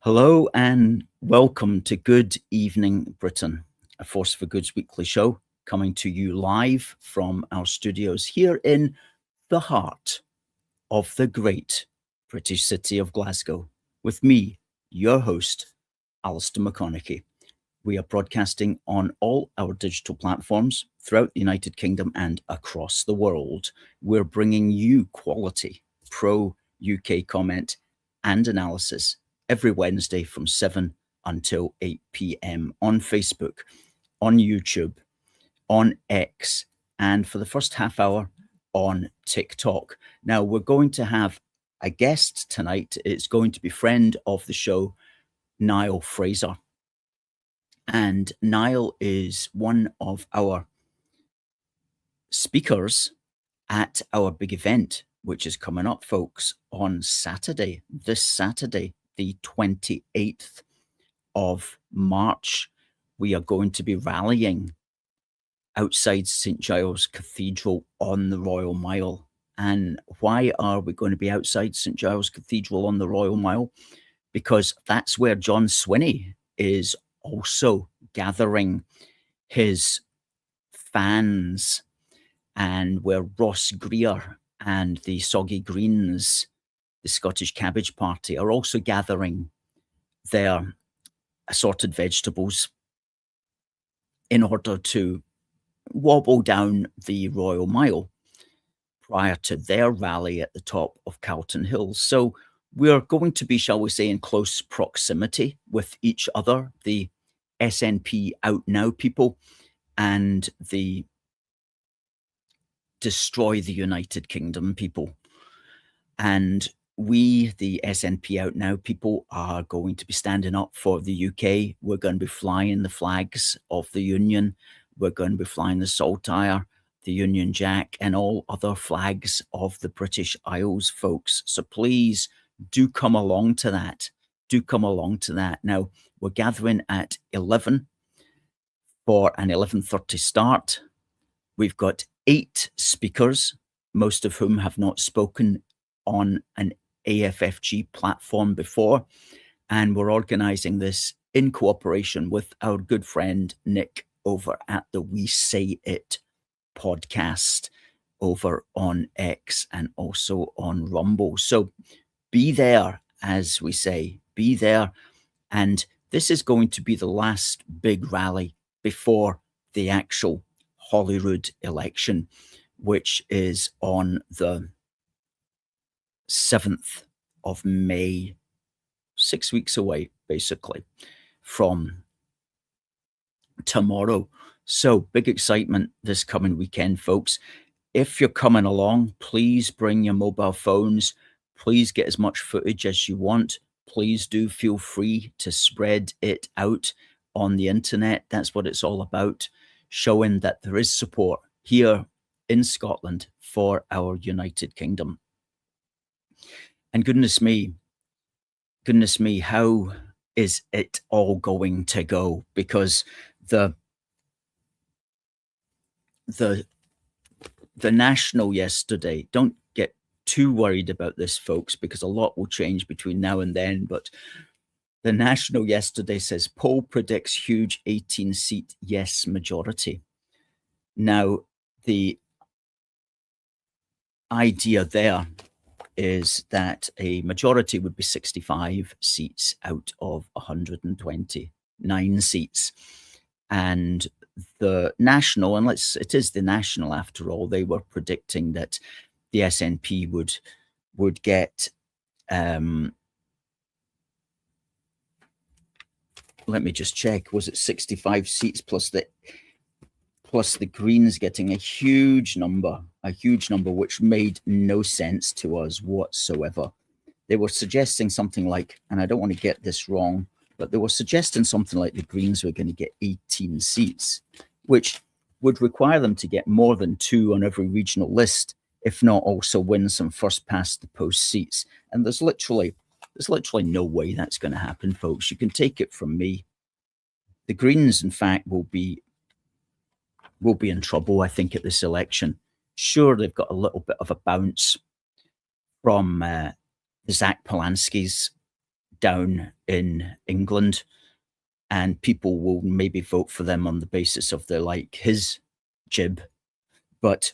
Hello and welcome to Good Evening Britain, a Force for Good's weekly show coming to you live from our studios here in the heart of the great British city of Glasgow with me, your host, Alistair McConnachie. We are broadcasting on all our digital platforms throughout the United Kingdom and across the world. We're bringing you quality pro-UK comment and analysis every Wednesday from 7 until 8 p.m. on Facebook, on YouTube, on X, and for the first half hour on TikTok. Now, we're going to have a guest tonight. It's going to be friend of the show, Niall Fraser. And Niall is one of our speakers at our big event, which is coming up, folks, on Saturday, this Saturday, the 28th of March. We are going to be rallying outside St Giles Cathedral on the Royal Mile. And why are we going to be outside St Giles Cathedral on the Royal Mile? Because that's where John Swinney is also gathering his fans, and where Ross Greer and the Soggy Greens, the Scottish Cabbage Party, are also gathering their assorted vegetables in order to wobble down the Royal Mile prior to their rally at the top of Carlton Hill. So we're going to be, shall we say, in close proximity with each other, the SNP Out Now people and the Destroy the United Kingdom people. And we, the SNP Out Now people, are going to be standing up for the UK. We're going to be flying the flags of the Union. We're going to be flying the Saltire, the Union Jack, and all other flags of the British Isles, folks. So please do come along to that. Do come along to that. Now, we're gathering at 11 for an 11:30 start. We've got 8 speakers, most of whom have not spoken on an AFFG platform before. And we're organising this in cooperation with our good friend Nick over at the We Say It podcast over on X and also on Rumble. So be there, as we say, be there. And this is going to be the last big rally before the actual Holyrood election, which is on the 7th of May, 6 weeks away, basically, from tomorrow. So big excitement this coming weekend, folks. If you're coming along, please bring your mobile phones. Please get as much footage as you want. Please do feel free to spread it out on the internet. That's what it's all about, showing that there is support here in Scotland for our United Kingdom. And goodness me, how is it all going to go? Because the National yesterday, don't get too worried about this, folks, because a lot will change between now and then, but the National yesterday says poll predicts huge 18-seat yes majority. Now, the idea there is that a majority would be 65 seats out of 129 seats. And the National, and it is the National after all, they were predicting that the SNP would get, let me just check, was it 65 seats plus the Greens getting a huge number, which made no sense to us whatsoever. They were suggesting something like, and I don't want to get this wrong, but they were suggesting something like the Greens were going to get 18 seats, which would require them to get more than 2 on every regional list, if not also win some first past the post seats. And there's literally no way that's going to happen, folks. You can take it from me. The Greens, in fact, will be in trouble, I think, at this election. Sure, they've got a little bit of a bounce from the Zach Polanski's down in England, and people will maybe vote for them on the basis of they like his jib, but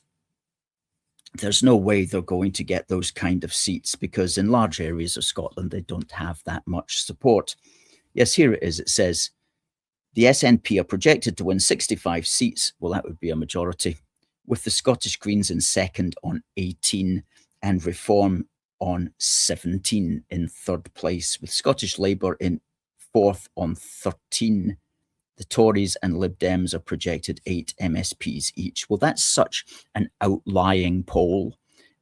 there's no way they're going to get those kind of seats, because in large areas of Scotland, they don't have that much support. Yes, here it is. It says, the SNP are projected to win 65 seats. Well, that would be a majority, with the Scottish Greens in second on 18 and Reform on 17 in third place, with Scottish Labour in fourth on 13. The Tories and Lib Dems are projected 8 MSPs each. Well, that's such an outlying poll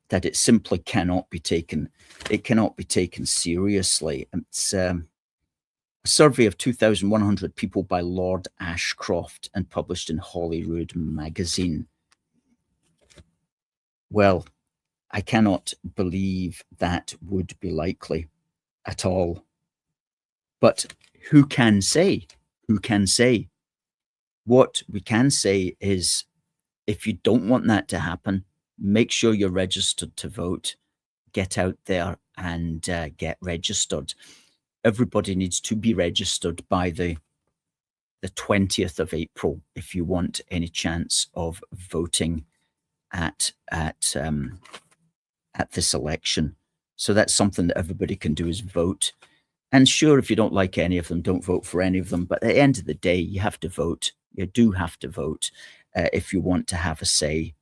that it simply cannot be taken. It cannot be taken seriously. It's a survey of 2,100 people by Lord Ashcroft and published in Holyrood magazine. Well, I cannot believe that would be likely at all. But who can say? Who can say? What we can say is, if you don't want that to happen, make sure you're registered to vote. Get out there and get registered. Everybody needs to be registered by the 20th of April if you want any chance of voting at this election. So that's something that everybody can do, is vote. And sure, if you don't like any of them, don't vote for any of them. But at the end of the day, you have to vote. You do have to vote if you want to have a say.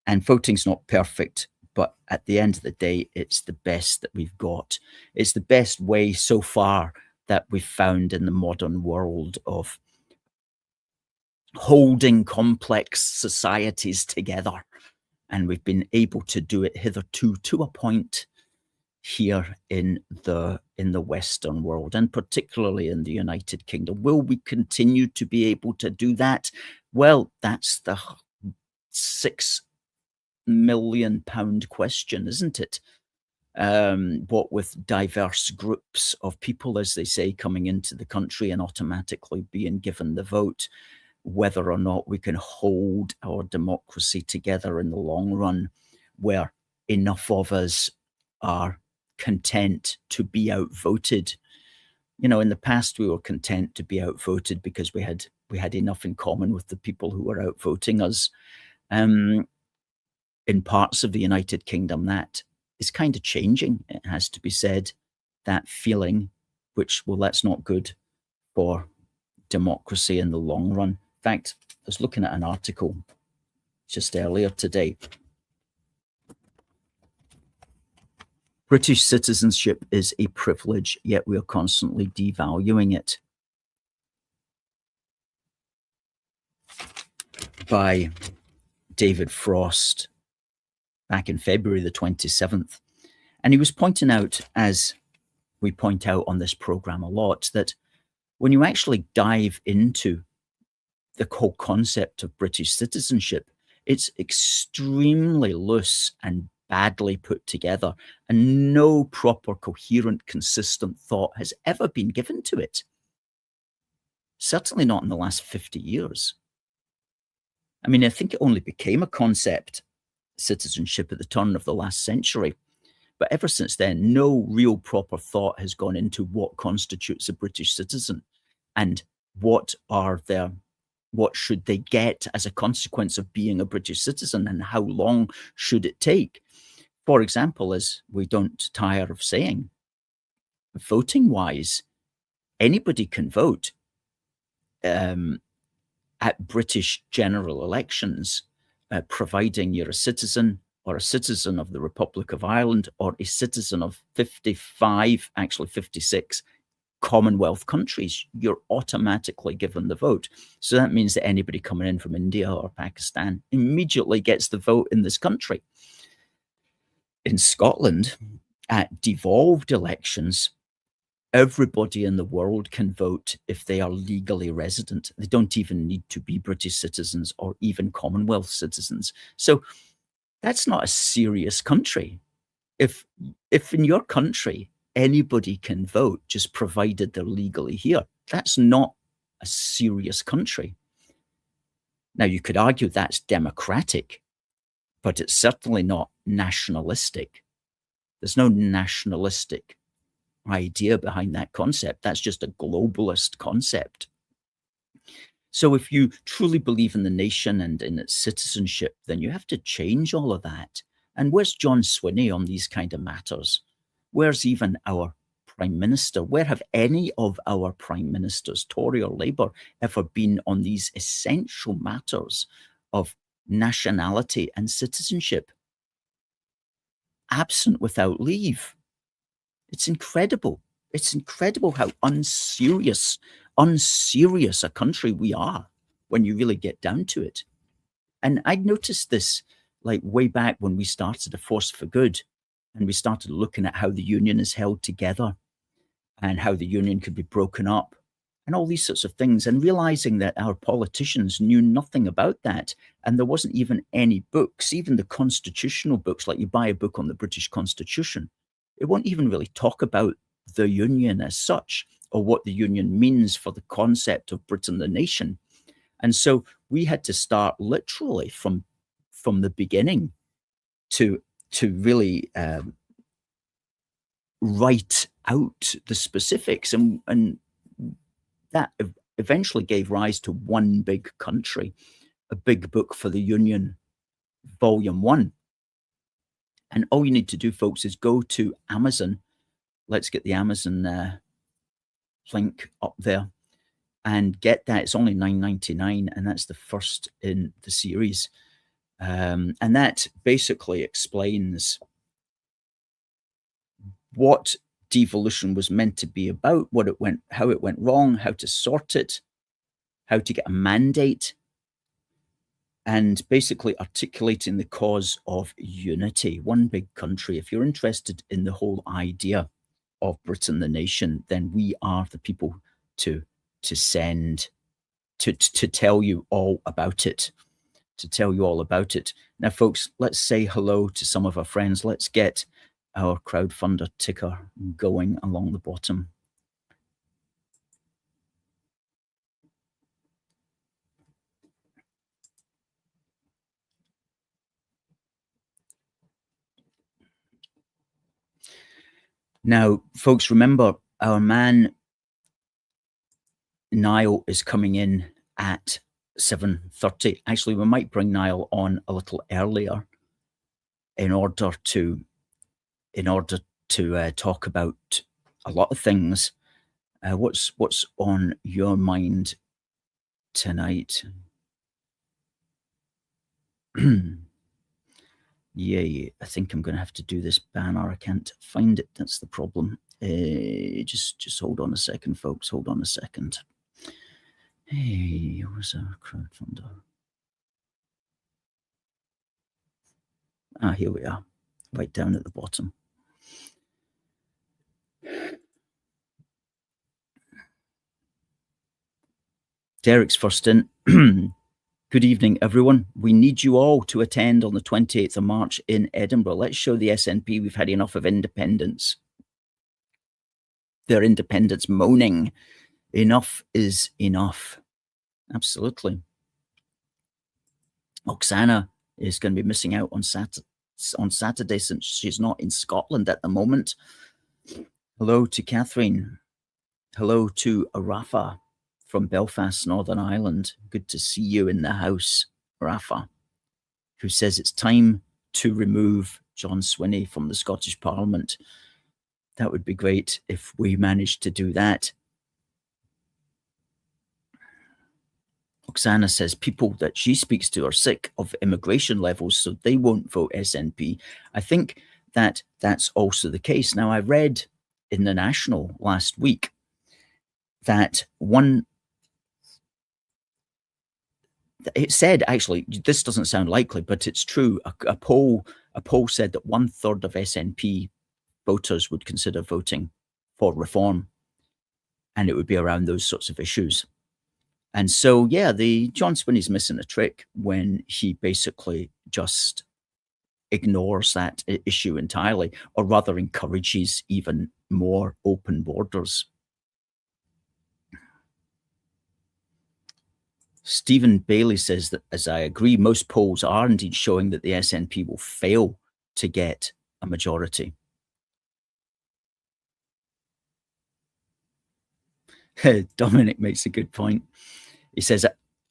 And voting's not perfect, but at the end of the day, it's the best that we've got. It's the best way so far that we've found in the modern world of holding complex societies together. And we've been able to do it hitherto to a point here in the Western world, and particularly in the United Kingdom. Will we continue to be able to do that? Well, that's the £6 million question, isn't it? What with diverse groups of people, as they say, coming into the country and automatically being given the vote, whether or not we can hold our democracy together in the long run, where enough of us are content to be outvoted. You know, in the past, we were content to be outvoted because we had enough in common with the people who were outvoting us. In parts of the United Kingdom, that is kind of changing, it has to be said, that feeling, which, well, that's not good for democracy in the long run. In fact, I was looking at an article just earlier today. British citizenship is a privilege, yet we are constantly devaluing it. By David Frost, back in February the 27th. And he was pointing out, as we point out on this program a lot, that when you actually dive into the whole concept of British citizenship, it's extremely loose and badly put together, and no proper, coherent, consistent thought has ever been given to it. Certainly not in the last 50 years. I mean, I think it only became a concept, citizenship, at the turn of the last century. But ever since then, no real proper thought has gone into what constitutes a British citizen and what should they get as a consequence of being a British citizen, and how long should it take? For example, as we don't tire of saying, voting-wise, anybody can vote at British general elections, providing you're a citizen or a citizen of the Republic of Ireland or a citizen of 55, actually 56 Commonwealth countries. You're automatically given the vote. So that means that anybody coming in from India or Pakistan immediately gets the vote in this country. In Scotland, at devolved elections, everybody in the world can vote if they are legally resident. They don't even need to be British citizens or even Commonwealth citizens. So that's not a serious country. If in your country anybody can vote, just provided they're legally here, that's not a serious country. Now, you could argue that's democratic, but it's certainly not nationalistic. There's no nationalistic idea behind that concept. That's just a globalist concept. So if you truly believe in the nation and in its citizenship, then you have to change all of that. And where's John Swinney on these kind of matters? Where's even our Prime Minister? Where have any of our Prime Ministers, Tory or Labour, ever been on these essential matters of nationality and citizenship? Absent without leave. It's incredible. It's incredible how unserious a country we are when you really get down to it. And I'd noticed this like way back when we started A Force for Good, and we started looking at how the union is held together and how the union could be broken up and all these sorts of things, and realizing that our politicians knew nothing about that. And there wasn't even any books, even the constitutional books, like you buy a book on the British Constitution, it won't even really talk about the union as such, or what the union means for the concept of Britain, the nation. And so we had to start literally from the beginning to really write out the specifics, and that eventually gave rise to One Big Country, a big book for the Union, Volume 1. And all you need to do, folks, is go to Amazon. Let's get the Amazon link up there and get that. It's only $9.99, and that's the first in the series. And that basically explains what devolution was meant to be about, how it went wrong, how to sort it, how to get a mandate, and basically articulating the cause of unity, one big country. If you're interested in the whole idea of Britain, the nation, then we are the people to send to tell you all about it. Now, folks, let's say hello to some of our friends. Let's get our Crowdfunder ticker going along the bottom. Now, folks, remember our man Niall is coming in at 7:30. Actually, we might bring Niall on a little earlier in order to talk about a lot of things. What's on your mind tonight? Yeah, I think I'm going to have to do this banner. I can't find it. That's the problem. Just hold on a second, folks. Hold on a second. Hey, where's our Crowdfunder? Ah, here we are, right down at the bottom. Derek's first in. Good evening, everyone. We need you all to attend on the 28th of March in Edinburgh. Let's show the SNP we've had enough of independence. Their independence moaning. Enough is enough. Absolutely. Oksana is going to be missing out on Saturday since she's not in Scotland at the moment. Hello to Catherine. Hello to Rafa from Belfast, Northern Ireland. Good to see you in the house, Rafa, who says it's time to remove John Swinney from the Scottish Parliament. That would be great if we managed to do that. Oksana says people that she speaks to are sick of immigration levels, so they won't vote SNP. I think that that's also the case. Now, I read in the National last week that it said, actually, this doesn't sound likely, but it's true. A poll said that 1/3 of SNP voters would consider voting for reform, and it would be around those sorts of issues. And so, yeah, John Swinney's missing a trick when he basically just ignores that issue entirely, or rather encourages even more open borders. Stephen Bailey says that, as I agree, most polls are indeed showing that the SNP will fail to get a majority. Dominic makes a good point. He says,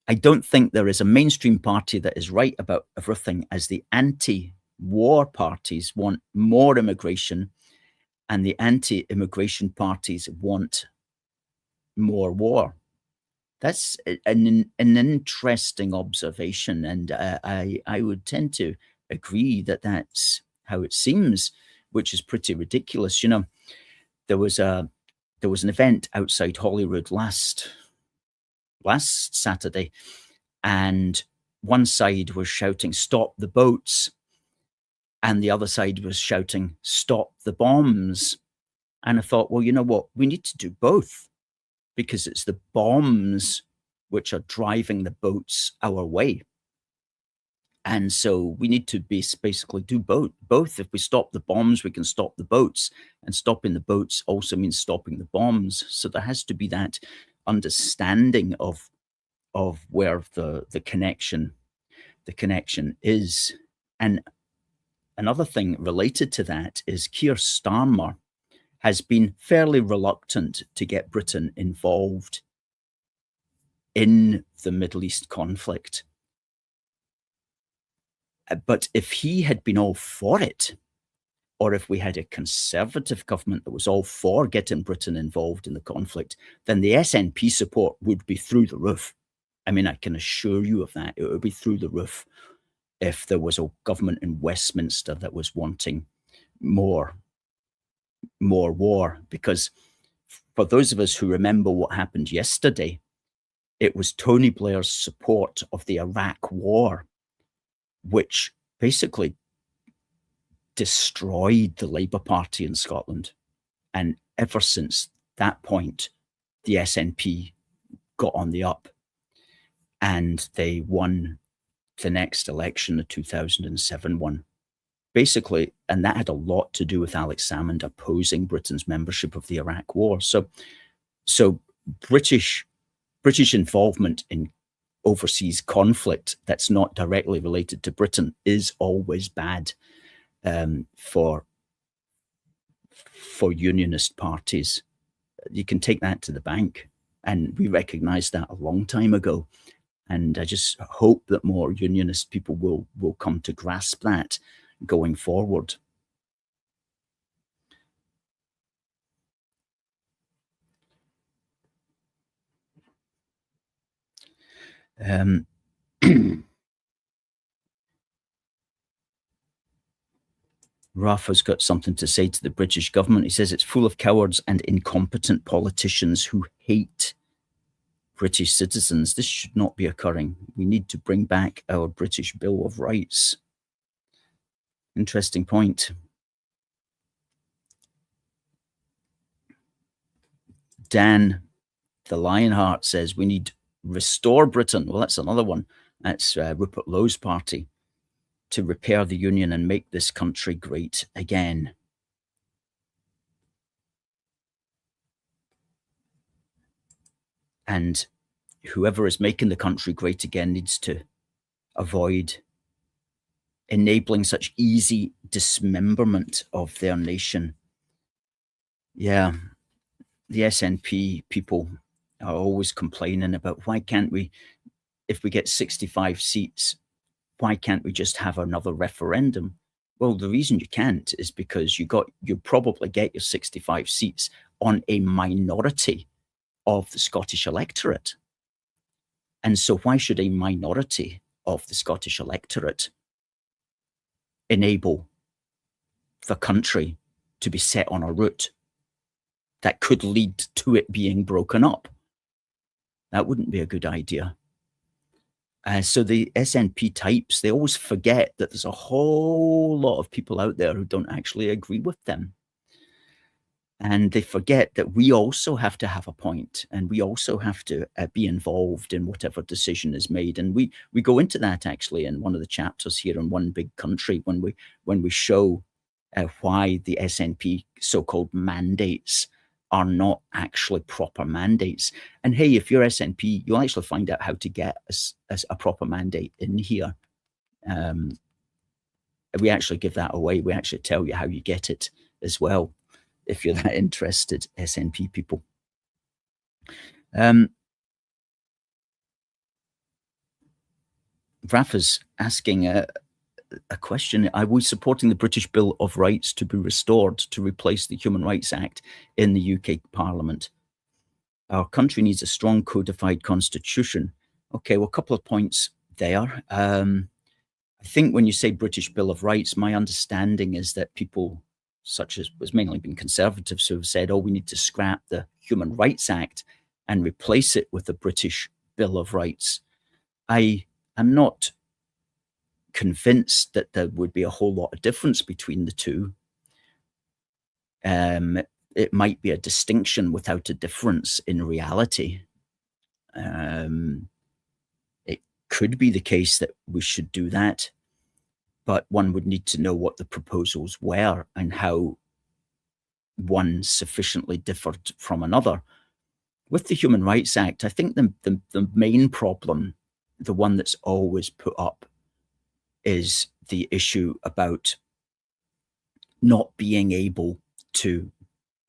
I don't think there is a mainstream party that is right about everything, as the anti-war parties want more immigration and the anti-immigration parties want more war. That's an interesting observation, and I would tend to agree that that's how it seems, which is pretty ridiculous. You know, there was an event outside Holyrood last Saturday, and one side was shouting, "Stop the boats," and the other side was shouting, "Stop the bombs." And I thought, well, you know what? We need to do both, because it's the bombs which are driving the boats our way. And so we need to basically do both. If we stop the bombs, we can stop the boats, and stopping the boats also means stopping the bombs. So there has to be that understanding of where the connection is. And another thing related to that is Keir Starmer has been fairly reluctant to get Britain involved in the Middle East conflict. But if he had been all for it, or if we had a Conservative government that was all for getting Britain involved in the conflict, then the SNP support would be through the roof. I mean, I can assure you of that. It would be through the roof if there was a government in Westminster that was wanting more war. Because for those of us who remember what happened yesterday, it was Tony Blair's support of the Iraq war which basically destroyed the Labour Party in Scotland. And ever since that point, the SNP got on the up, and they won the next election, the 2007 one. Basically, and that had a lot to do with Alex Salmond opposing Britain's membership of the Iraq War. So British involvement in overseas conflict that's not directly related to Britain is always bad for unionist parties. You can take that to the bank, and we recognized that a long time ago. And I just hope that more unionist people will come to grasp that going forward. Rafa's got something to say to the British government. He says it's full of cowards and incompetent politicians who hate British citizens. This should not be occurring. We need to bring back our British Bill of Rights. Interesting point. Dan, the Lionheart, says we need Restore Britain. Well, that's another one. That's Rupert Lowe's party. To repair the union and make this country great again. And whoever is making the country great again needs to avoid enabling such easy dismemberment of their nation. Yeah, the SNP people are always complaining about why can't we, if we get 65 seats, why can't we just have another referendum? Well, the reason you can't is because you probably get your 65 seats on a minority of the Scottish electorate. And so why should a minority of the Scottish electorate enable the country to be set on a route that could lead to it being broken up? That wouldn't be a good idea. So the SNP types, they always forget that there's a whole lot of people out there who don't actually agree with them. And they forget that we also have to have a point, and we also have to be involved in whatever decision is made. And we go into that actually in one of the chapters here in One Big Country, when we show why the SNP so-called mandates are not actually proper mandates. And hey, if you're SNP, you'll actually find out how to get a proper mandate in here. We actually give that away. We actually tell you how you get it as well, if you're that interested, SNP people. Rafa's asking a question. Are we supporting the British Bill of Rights to be restored to replace the Human Rights Act in the UK Parliament? Our country needs a strong codified constitution. Okay, well, a couple of points there. I think when you say British Bill of Rights, my understanding is that people such as was mainly been conservatives who have said, oh, we need to scrap the Human Rights Act and replace it with the British Bill of Rights. I am not convinced that there would be a whole lot of difference between the two. It might be a distinction without a difference in reality. It could be the case that we should do that, but one would need to know what the proposals were and how one sufficiently differed from another. With the Human Rights Act, I think the main problem, the one that's always put up, is the issue about not being able to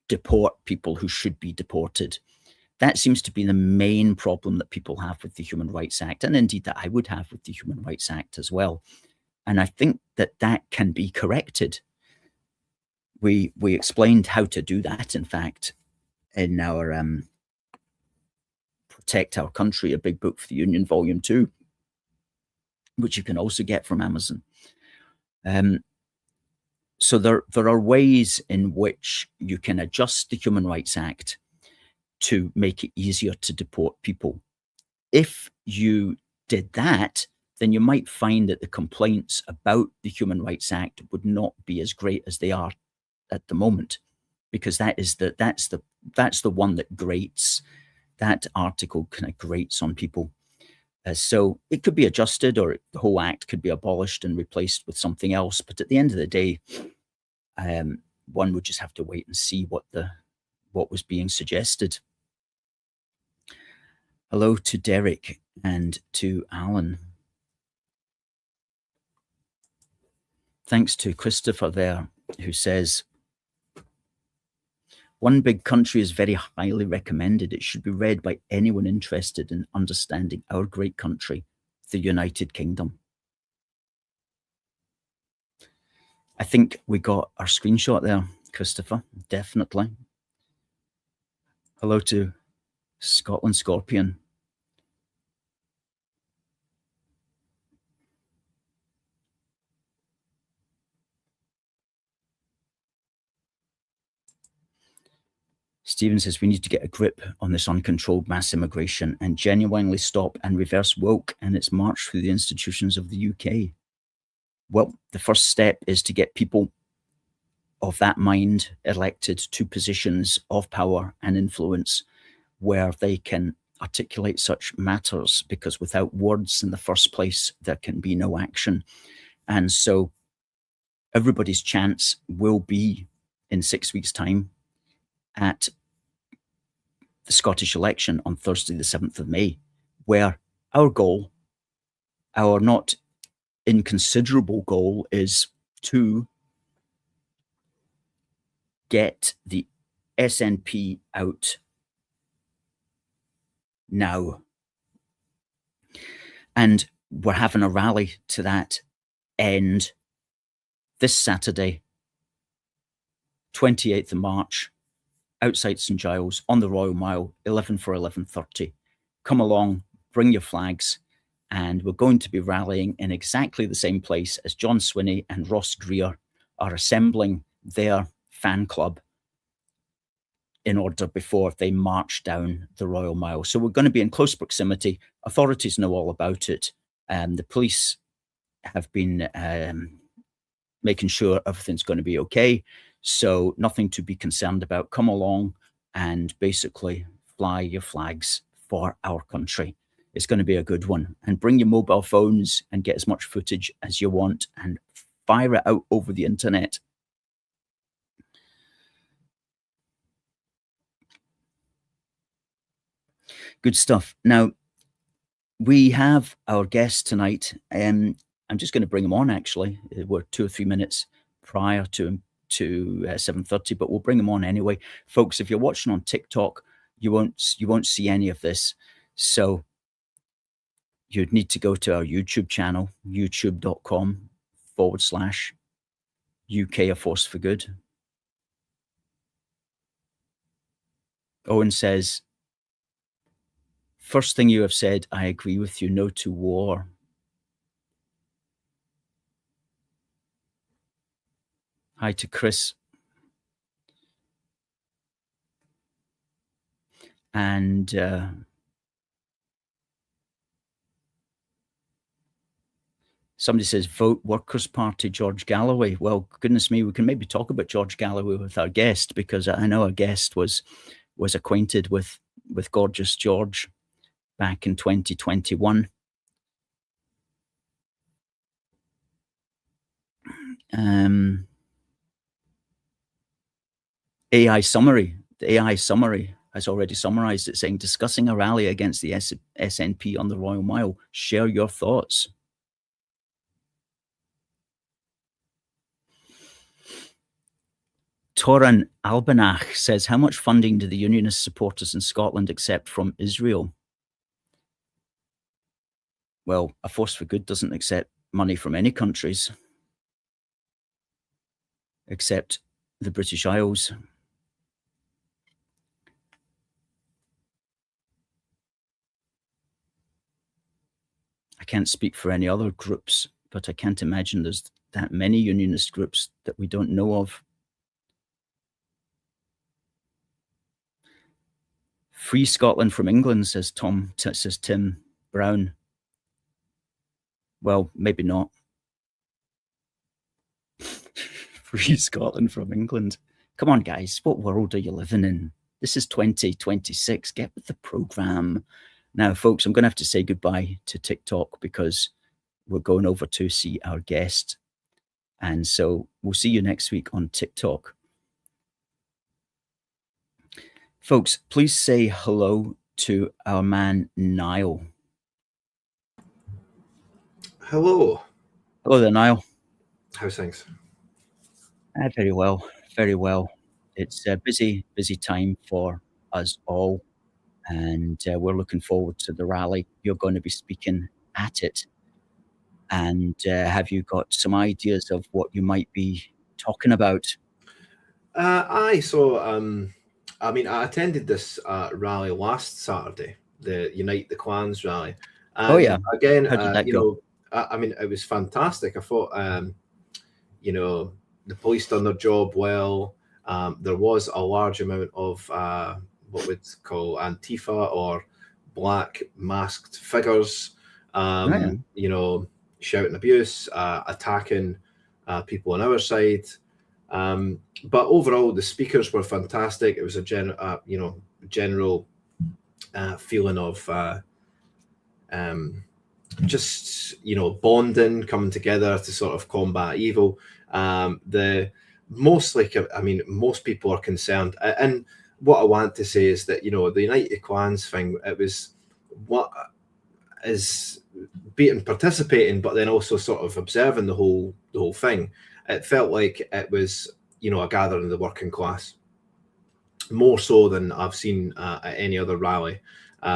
deport people who should be deported. That seems to be the main problem that people have with the Human Rights Act, and indeed that I would have with the Human Rights Act as well. And I think that that can be corrected. We explained how to do that, in fact, in our Protect Our Country, a Big Book for the Union, Volume 2, which you can also get from Amazon. So there are ways in which you can adjust the Human Rights Act to make it easier to deport people. If you did that, then you might find that the complaints about the Human Rights Act would not be as great as they are at the moment, because that's the one that grates. That article kind of grates on people. So it could be adjusted, or the whole act could be abolished and replaced with something else. But at the end of the day, one would just have to wait and see what was being suggested. Hello to Derek and to Alan. Thanks to Christopher there, who says, One Big Country is very highly recommended. It should be read by anyone interested in understanding our great country, the United Kingdom. I think we got our screenshot there, Christopher, definitely. Hello to Scotland Scorpion. Stephen says we need to get a grip on this uncontrolled mass immigration and genuinely stop and reverse woke and its march through the institutions of the UK. Well, the first step is to get people of that mind elected to positions of power and influence where they can articulate such matters, because without words in the first place, there can be no action. And so everybody's chance will be in 6 weeks' time at the Scottish election on Thursday, the 7th of May, where our goal, our not inconsiderable goal, is to get the SNP out now. And we're having a rally to that end this Saturday, 28th of March, outside St Giles on the Royal Mile, 11 for 11:30. Come along, bring your flags, and we're going to be rallying in exactly the same place as John Swinney and Ross Greer are assembling their fan club in order before they march down the Royal Mile. So we're going to be in close proximity. Authorities know all about it. The police have been making sure everything's going to be okay. So nothing to be concerned about. Come along and basically fly your flags for our country. It's going to be a good one. And bring your mobile phones and get as much footage as you want and fire it out over the internet. Good stuff. Now, we have our guest tonight. I'm just going to bring him on, actually. We're 2 or 3 minutes prior to 7:30, but we'll bring him on anyway. Folks, if you're watching on TikTok, you won't see any of this. So you'd need to go to our YouTube channel, youtube.com/UK A Force for Good. Owen says, first thing you have said, I agree with you, no to war. Hi to Chris. And somebody says, vote Workers' Party, George Galloway. Well, goodness me, we can maybe talk about George Galloway with our guest, because I know our guest was acquainted with Gorgeous George back in 2021. AI summary. The AI summary has already summarized it, saying, discussing a rally against the SNP on the Royal Mile. Share your thoughts. Toran Albanach says, how much funding do the Unionist supporters in Scotland accept from Israel? Well, A Force for Good doesn't accept money from any countries except the British Isles. I can't speak for any other groups, but I can't imagine there's that many Unionist groups that we don't know of. Free Scotland from England, says Tim Brown. Well, maybe not. Free Scotland from England. Come on, guys. What world are you living in? This is 2026. Get with the program. Now, folks, I'm going to have to say goodbye to TikTok because we're going over to see our guest. And so we'll see you next week on TikTok. Folks, please say hello to our man, Niall. Hello. Hello there, Niall. How's things? Very well, very well. It's a busy time for us all, and we're looking forward to the rally. You're going to be speaking at it. And have you got some ideas of what you might be talking about? I mean, I attended this rally last Saturday, the Unite the Clans rally. And oh yeah. Again, how did that go? I mean, it was fantastic. I thought, the police done their job well. There was a large amount of what we'd call Antifa or black masked figures, shouting abuse, attacking people on our side. But overall, the speakers were fantastic. It was a general feeling of just bonding, coming together to sort of combat evil. Most people are concerned, and what I want to say is that the United Clans thing, it was what is participating, but then also sort of observing the whole thing. It felt like it was a gathering of the working class, more so than I've seen at any other rally.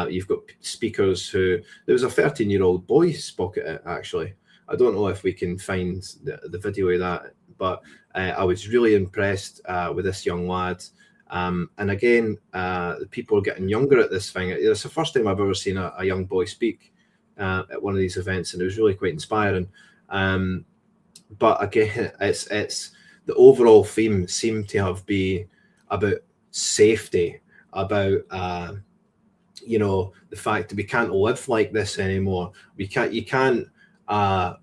You've got speakers there was a 13-year-old boy spoke at it, actually. I don't know if we can find the video of that, but I was really impressed with this young lad. And again, the people are getting younger at this thing. It's the first time I've ever seen a young boy speak at one of these events, and it was really quite inspiring. But again, it's the overall theme seemed to have been about safety, about the fact that we can't live like this anymore. You can't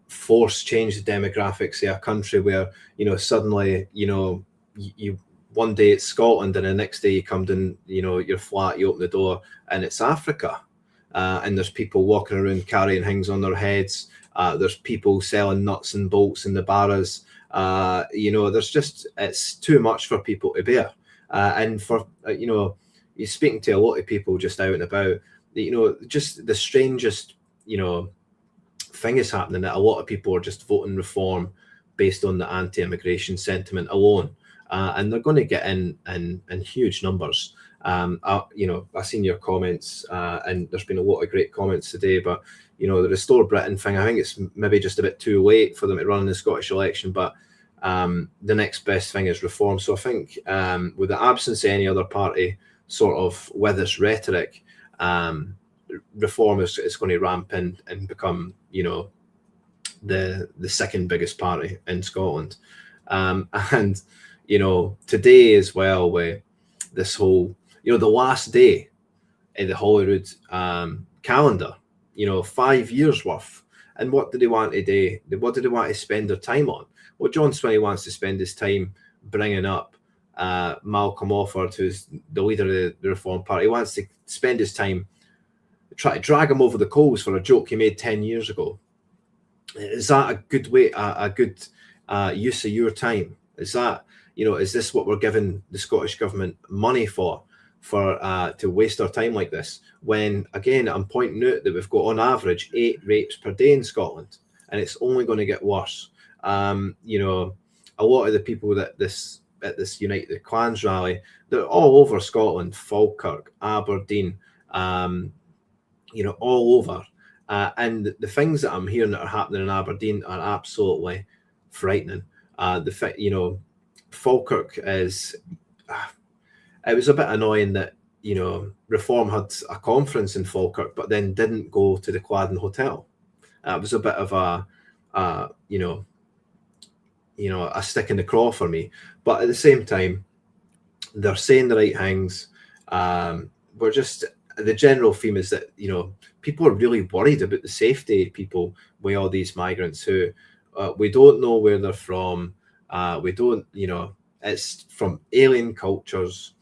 force change the demographics of a country where suddenly you one day it's Scotland and the next day you come in your flat, you open the door and it's Africa, and there's people walking around carrying things on their heads. There's people selling nuts and bolts in the barras. It's too much for people to bear. And for you're speaking to a lot of people just out and about, just the strangest thing is happening, that a lot of people are just voting reform based on the anti-immigration sentiment alone, and they're going to get in huge numbers. I've seen your comments, and there's been a lot of great comments today, but the Restore Britain thing, I think it's maybe just a bit too late for them to run in the Scottish election, but the next best thing is reform. So I think with the absence of any other party sort of with this rhetoric, reform is going to ramp in and become, the second biggest party in Scotland. And, today as well, with this whole, the last day in the Holyrood calendar, 5 years worth. And what do they want to do? What do they want to spend their time on? Well, John Swinney wants to spend his time bringing up Malcolm Offord, who's the leader of the Reform Party. He wants to spend his time trying to drag him over the coals for a joke he made 10 years ago. Is that a good way, a good use of your time? Is that, is this what we're giving the Scottish Government money for to waste our time like this? When, again, I'm pointing out that we've got on average 8 rapes per day in Scotland, and it's only going to get worse. A lot of the people at this Unite the Clans rally, they're all over Scotland, Falkirk, Aberdeen, all over. And the things that I'm hearing that are happening in Aberdeen are absolutely frightening. Falkirk is... it was a bit annoying that, Reform had a conference in Falkirk, but then didn't go to the Cladden Hotel. It was a bit of a stick in the craw for me. But at the same time, they're saying the right things. The general theme is that, people are really worried about the safety of people with all these migrants who we don't know where they're from. It's from alien cultures,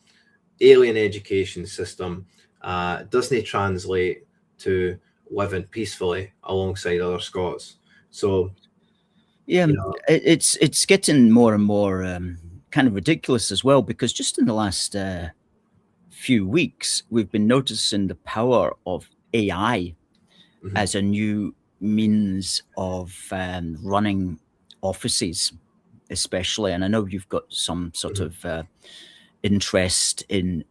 alien education system, doesn't translate to living peacefully alongside other Scots. So, yeah, it's getting more and more kind of ridiculous as well, because just in the last few weeks, we've been noticing the power of AI as a new means of running offices, especially. And I know you've got some sort of interest in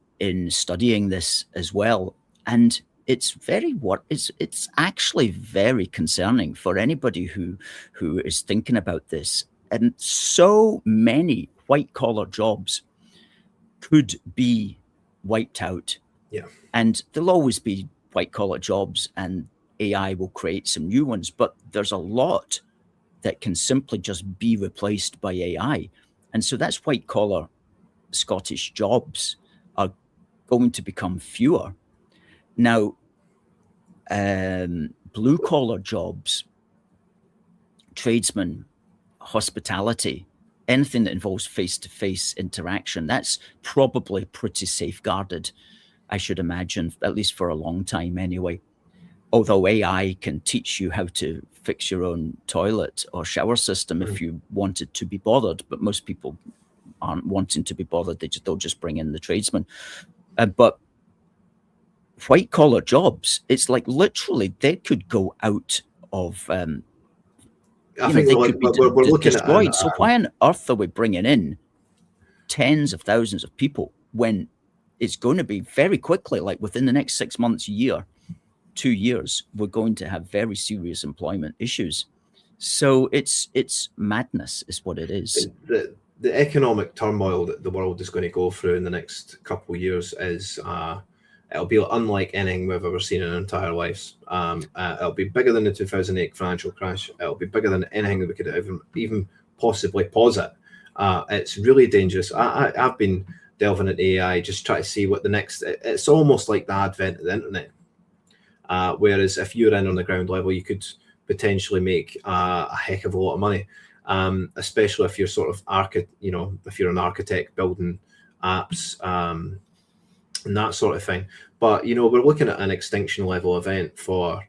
studying this as well. And it's actually very concerning for anybody who is thinking about this. And so many white-collar jobs could be wiped out. Yeah. And there'll always be white-collar jobs, and AI will create some new ones. But there's a lot that can simply just be replaced by AI. And so that's white-collar Scottish jobs are going to become fewer. Now, blue-collar jobs, tradesmen, hospitality, anything that involves face-to-face interaction, that's probably pretty safeguarded, I should imagine, at least for a long time anyway. Although AI can teach you how to fix your own toilet or shower system if you wanted to be bothered, but most people aren't wanting to be bothered. They'll just bring in the tradesman. But white-collar jobs, it's like literally they could go out of... I think we're looking destroyed. at... So why on earth are we bringing in tens of thousands of people when it's going to be very quickly, like within the next 6 months, year, 2 years, we're going to have very serious employment issues. So it's madness is what it is. The economic turmoil that the world is going to go through in the next couple of years is it'll be unlike anything we've ever seen in our entire lives. It'll be bigger than the 2008 financial crash. It'll be bigger than anything that we could even possibly posit. It's really dangerous. I've been delving into AI, just try to see what the next... It's almost like the advent of the internet. Whereas if you're in on the ground level, you could potentially make a heck of a lot of money, especially if you're sort of if you're an architect building apps and that sort of thing. But we're looking at an extinction level event for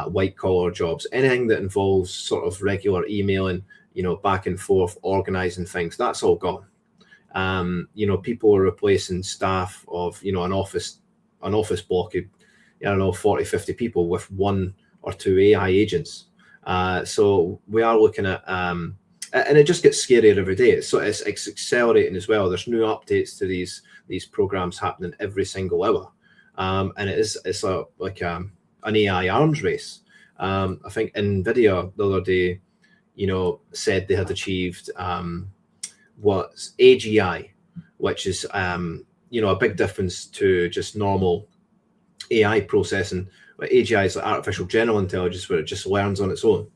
white collar jobs. Anything that involves sort of regular emailing, back and forth, organizing things, that's all gone. People are replacing staff of an office block of 40, 50 people with 1 or 2 AI agents. So we are looking at and it just gets scarier every day. It's accelerating as well. There's new updates to these programs happening every single hour, and it's like an AI arms race. I think NVIDIA the other day, said they had achieved what's AGI, which is a big difference to just normal AI processing. AGI is like artificial general intelligence, where it just learns on its own.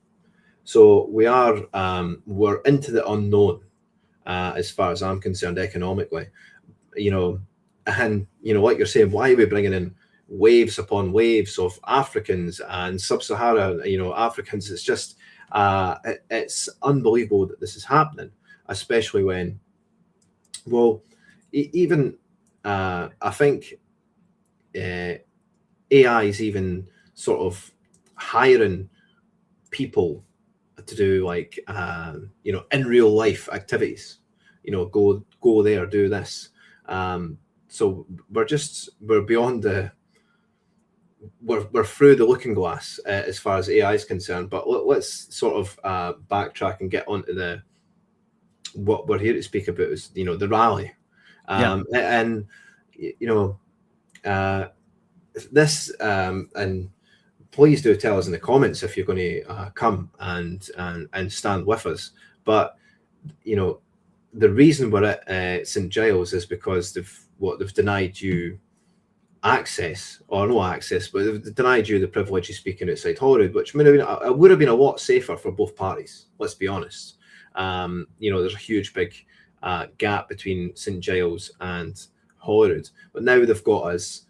So we're into the unknown as far as I'm concerned economically, and like you're saying, why are we bringing in waves upon waves of Africans and sub-Saharan Africans? It's just it's unbelievable that this is happening, especially when, even I think AI is even sort of hiring people to do like in real life activities, go there, do this. So we're beyond we're through the looking glass as far as AI is concerned. But let's sort of backtrack and get onto what we're here to speak about is the rally, and this and please do tell us in the comments if you're going to come and stand with us. But the reason we're at St Giles is because they've denied you access, or no access, but they've denied you the privilege of speaking outside Holyrood, which would have been a lot safer for both parties. Let's be honest. There's a huge big gap between St Giles and Holyrood, but now they've got us.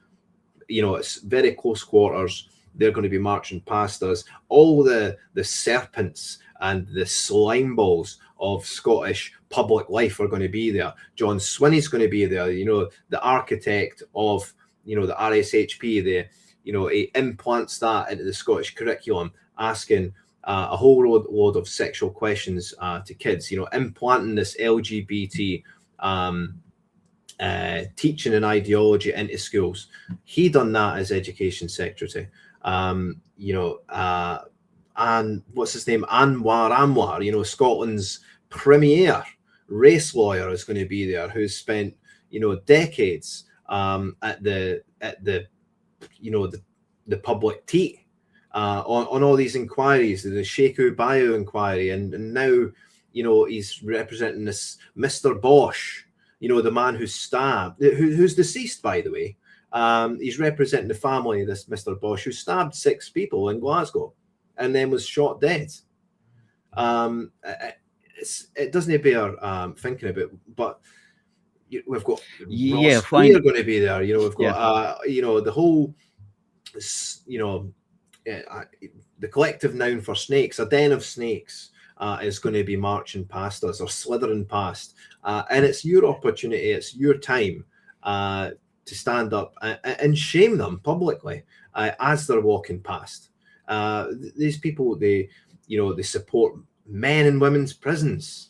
It's very close quarters. They're going to be marching past us. All the serpents and the slime balls of Scottish public life are going to be there. John Swinney's going to be there. The architect of the RSHP. He implants that into the Scottish curriculum, asking a whole load of sexual questions to kids. Implanting this LGBT teaching and ideology into schools. He done that as Education Secretary. And what's his name? Anwar, Scotland's premier race lawyer is going to be there, who's spent decades at the public tea on all these inquiries, the Sheku Bayou inquiry, and now he's representing this Mr. Bosch, the man who's stabbed, who's deceased, by the way. He's representing the family of this Mr. Bosch, who stabbed 6 people in Glasgow and then was shot dead. It doesn't bear thinking about, but we've got Ross Greer going to be there. We've got the whole, the collective noun for snakes, a den of snakes, is going to be marching past us or slithering past, and it's your opportunity, it's your time to stand up and shame them publicly as they're walking past. These people, they support men and women's prisons.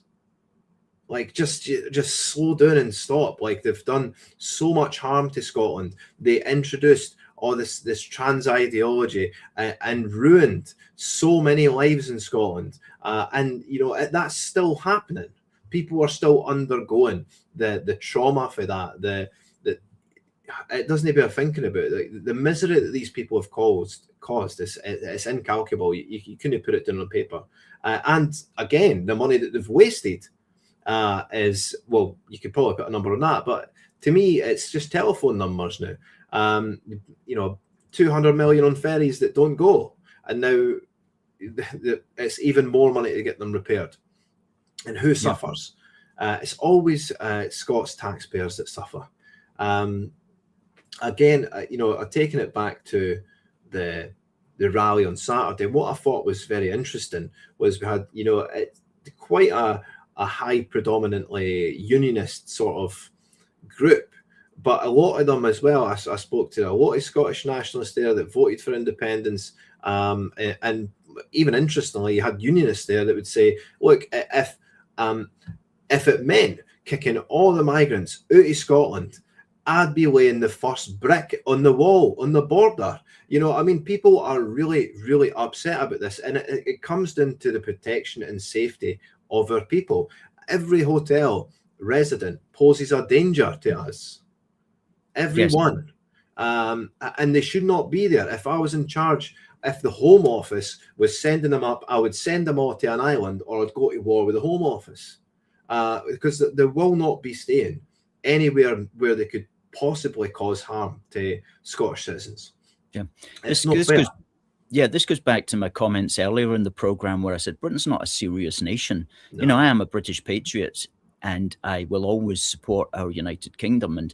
Like, just slow down and stop. Like, they've done so much harm to Scotland. They introduced all this trans ideology and ruined so many lives in Scotland. And that's still happening. People are still undergoing the trauma for that. It doesn't even thinking about it. The misery that these people have caused it's incalculable. You couldn't put it down on paper. And again, the money that they've wasted is, well, you could probably put a number on that, but to me, it's just telephone numbers now. 200 million on ferries that don't go, and now it's even more money to get them repaired. And who suffers? It's always Scots taxpayers that suffer. Again, taking it back to the rally on Saturday, what I thought was very interesting was we had, quite a high predominantly unionist sort of group, but a lot of them as well. I spoke to a lot of Scottish nationalists there that voted for independence, and even interestingly, you had unionists there that would say, look, if it meant kicking all the migrants out of Scotland, I'd be laying the first brick on the wall on the border. People are really, really upset about this, and it comes down to the protection and safety of our people. Every hotel resident poses a danger to us. Everyone. Yes. And they should not be there. If I was in charge, if the Home Office was sending them up, I would send them all to an island, or I'd go to war with the Home Office, because they will not be staying anywhere where they could possibly cause harm to Scottish citizens. Yeah, this goes back to my comments earlier in the programme where I said Britain's not a serious nation. No. You know, I am a British patriot and I will always support our United Kingdom.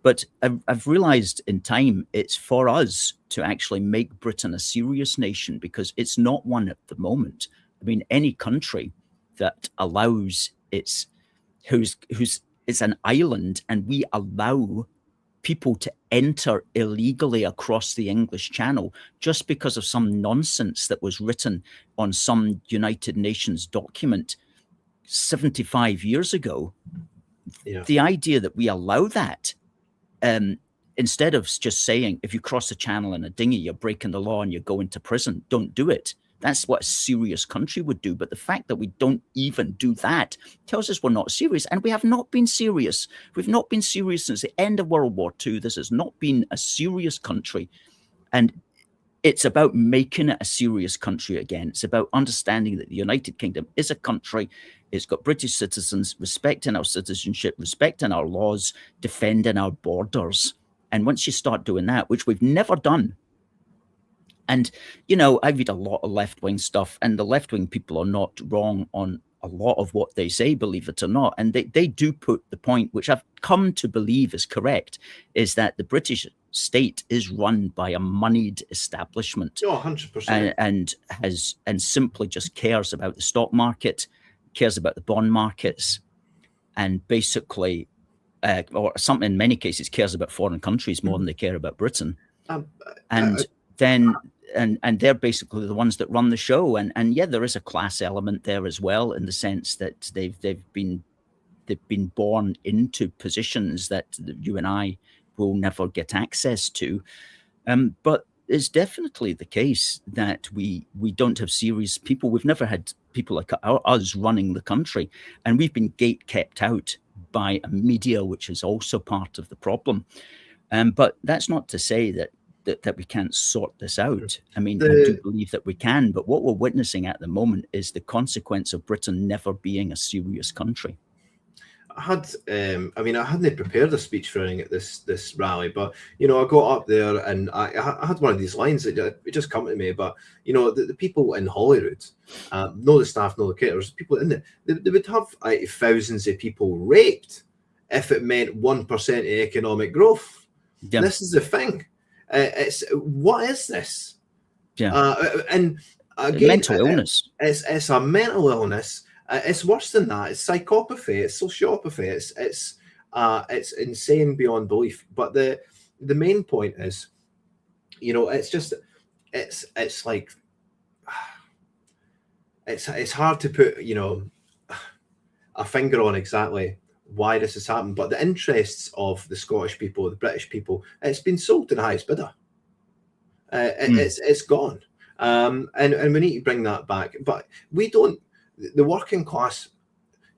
But I've realised in time it's for us to actually make Britain a serious nation, because it's not one at the moment. I mean, any country that allows it's an island and we allow people to enter illegally across the English Channel just because of some nonsense that was written on some United Nations document 75 years ago. Yeah. The idea that we allow that, instead of just saying, if you cross the channel in a dinghy, you're breaking the law and you're going to prison, don't do it. That's what a serious country would do. But the fact that we don't even do that tells us we're not serious. And we have not been serious. We've not been serious since the end of World War II. This has not been a serious country. And it's about making it a serious country again. It's about understanding that the United Kingdom is a country. It's got British citizens, respecting our citizenship, respecting our laws, defending our borders. And once you start doing that, which we've never done, and, you know, I read a lot of left-wing stuff, and the left-wing people are not wrong on a lot of what they say, believe it or not. And they do put the point, which I've come to believe is correct, is that the British state is run by a moneyed establishment. Oh, 100%. And simply just cares about the stock market, cares about the bond markets, and basically, or something in many cases, cares about foreign countries more than they care about Britain. And they're basically the ones that run the show. And yeah, there is a class element there as well, in the sense that they've been born into positions that you and I will never get access to. But it's definitely the case that we don't have serious people. We've never had people like us running the country, and we've been gate kept out by a media, which is also part of the problem. But that's not to say that we can't sort this out. I mean, I do believe that we can, but what we're witnessing at the moment is the consequence of Britain never being a serious country. I hadn't prepared a speech for anything at this rally, but, you know, I got up there and I had one of these lines that it just come to me, but, you know, the people in Holyrood, no the staff, no the caterers, people in there, they would have thousands of people raped if it meant 1% of economic growth. Yeah. This is the thing. What is this? Yeah, and again, mental illness. It's a mental illness. It's worse than that. It's psychopathy. It's sociopathy. It's insane beyond belief. But the main point is, you know, it's like it's hard to put, you know, a finger on exactly why this has happened, but the interests of the Scottish people, the British people, it's been sold to the highest bidder. It's gone, and we need to bring that back. But we don't. The working class,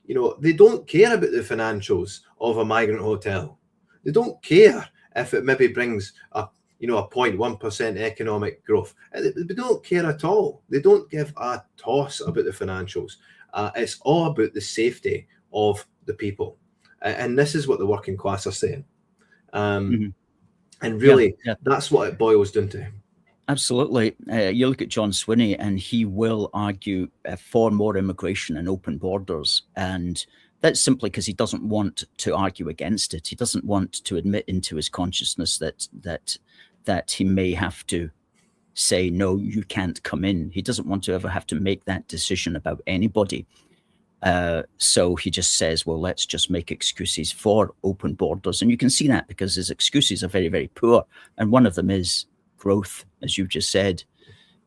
you know, they don't care about the financials of a migrant hotel. They don't care if it maybe brings a 0.1% economic growth. They don't care at all. They don't give a toss about the financials. It's all about the safety of the people, and this is what the working class are saying, and really, that's what it boils down to. Absolutely. You look at John Swinney, and he will argue for more immigration and open borders, and that's simply because he doesn't want to argue against it. He doesn't want to admit into his consciousness that he may have to say, no, you can't come in. He doesn't want to ever have to make that decision about anybody. So he just says, well, let's just make excuses for open borders. And you can see that because his excuses are very, very poor. And one of them is growth, as you just said,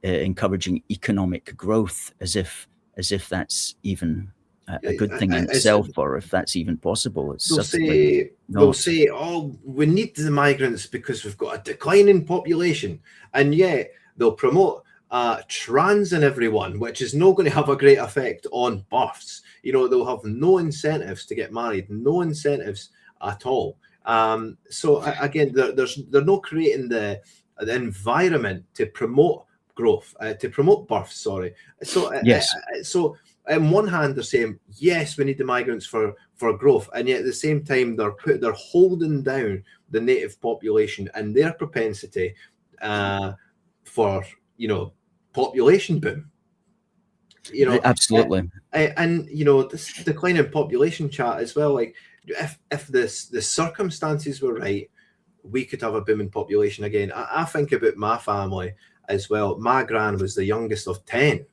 encouraging economic growth, as if that's even a good thing in itself, or if that's even possible. They'll say, oh, we need the migrants because we've got a declining population. And yet they'll promote trans in everyone, which is not going to have a great effect on births. You know, they'll have no incentives to get married, no incentives at all. So again, they're not creating the environment to promote growth, to promote birth. Sorry. So Yes. So on one hand, they're saying yes, we need the migrants for growth, and yet at the same time they're holding down the native population and their propensity for, you know, population boom. You know, absolutely. And you know, this decline in population chat as well. Like, if the circumstances were right, we could have a booming population again. I think about my family as well. My gran was the youngest of 10.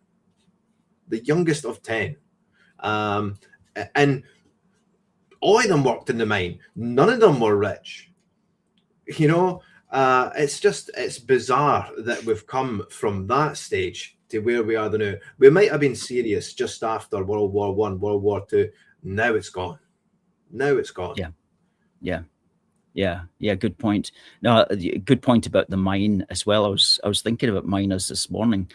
The youngest of 10. And all of them worked in the mine. None of them were rich. You know, it's bizarre that we've come from that stage to where we are now. We might have been serious just after World War I, World War II. Now it's gone. Now it's gone. Yeah. Good point. No, good point about the mine as well. I was thinking about miners this morning,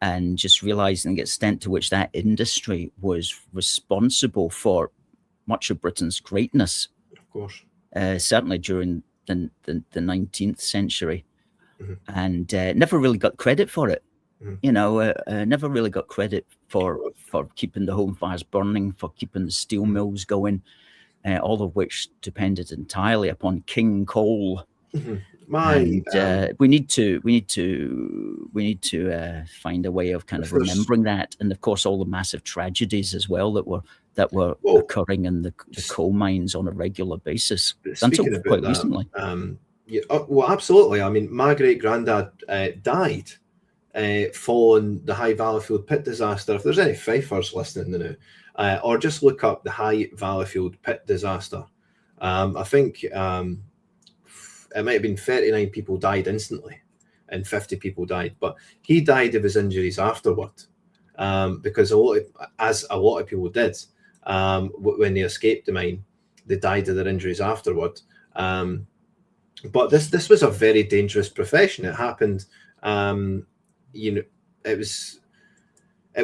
and just realizing the extent to which that industry was responsible for much of Britain's greatness. Of course. Certainly during the 19th century, and never really got credit for it. You know, never really got credit for keeping the home fires burning, for keeping the steel mills going, all of which depended entirely upon king coal. We need to find a way of kind of remembering that, and of course all the massive tragedies as well that were occurring in the coal mines on a regular basis until quite recently. Yeah, well, absolutely. I mean, my great granddad died following the High Valleyfield pit disaster. If there's any Fifers listening now, or just look up the High Valleyfield pit disaster. I think it might have been 39 people died instantly and 50 people died, but he died of his injuries afterward, because a lot of people did when they escaped the mine, they died of their injuries afterward. But this was a very dangerous profession. It happened, you know, it was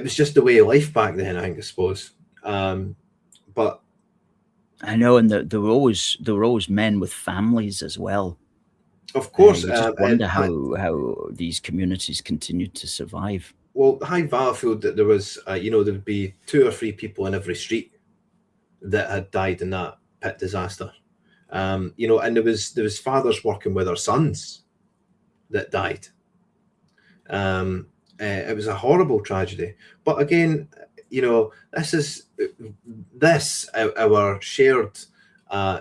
just the way of life back then, I suppose. But I know, and there were always men with families as well. Of course, you just wonder how these communities continued to survive. Well, High Valleyfield, there was, you know, there would be 2 or 3 people in every street that had died in that pit disaster. You know, and there was fathers working with their sons that died. It was a horrible tragedy. But again, you know, this our shared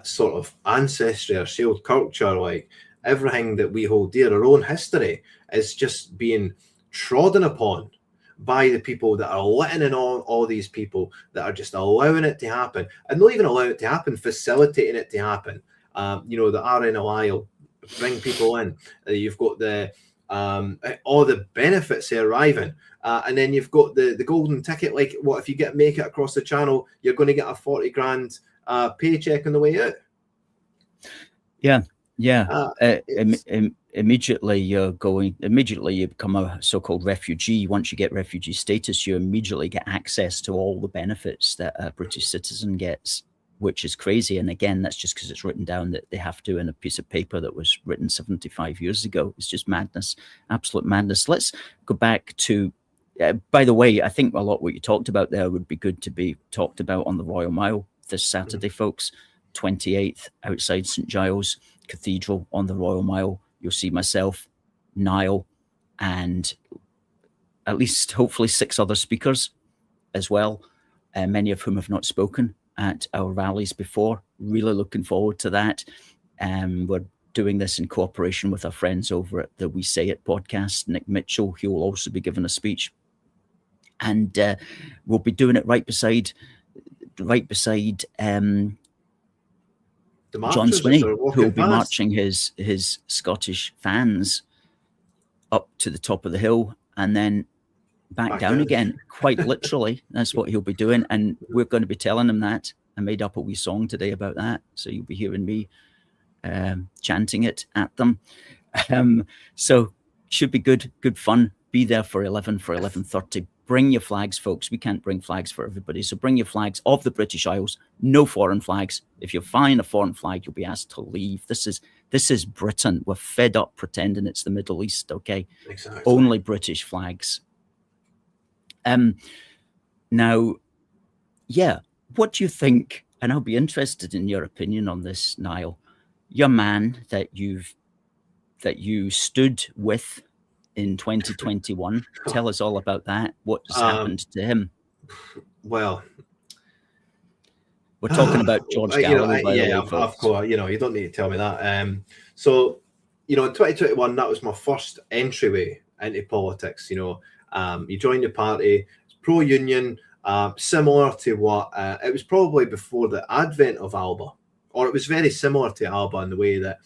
sort of ancestry, our shared culture, like everything that we hold dear, our own history, is just being trodden upon by the people that are letting in all these people that are just allowing it to happen, and not even allowing it to happen, facilitating it to happen. You know, the RNLI will bring people in. You've got the all the benefits arriving, and then you've got the golden ticket. Like, what if you make it across the channel? You're going to get a 40 grand paycheck on the way out. Immediately you become a so-called refugee. Once you get refugee status, you immediately get access to all the benefits that a British citizen gets, which is crazy. And again, that's just because it's written down that they have to in a piece of paper that was written 75 years ago. It's just madness, absolute madness. Let's go back to, by the way, I think a lot what you talked about there would be good to be talked about on the Royal Mile this Saturday, folks. 28th, outside St Giles Cathedral on the Royal Mile. You'll see myself, Niall, and at least hopefully 6 other speakers as well, many of whom have not spoken at our rallies before. Really looking forward to that. We're doing this in cooperation with our friends over at the We Say It podcast. Nick Mitchell, he will also be giving a speech. And we'll be doing it right beside John Swinney, who will be marching his Scottish fans up to the top of the hill and then back down again, quite literally. That's what he'll be doing. And we're going to be telling him that. I made up a wee song today about that. So you'll be hearing me chanting it at them. So should be good fun. Be there for 11:30. Bring your flags, folks. We can't bring flags for everybody. So bring your flags of the British Isles, no foreign flags. If you're flying a foreign flag, you'll be asked to leave. This is Britain. We're fed up pretending it's the Middle East, okay? Exactly. Only British flags. Now, yeah, what do you think? And I'll be interested in your opinion on this, Niall. Your man that you stood with in 2021. Tell us all about that. What's happened to him? Well, we're talking about George Galloway, by the way, folks. Of course. You don't need to tell me that. So, in 2021, that was my first entryway into politics. You joined the party, it's pro-union, similar to what it was probably before the advent of ALBA, or it was very similar to ALBA in the way that,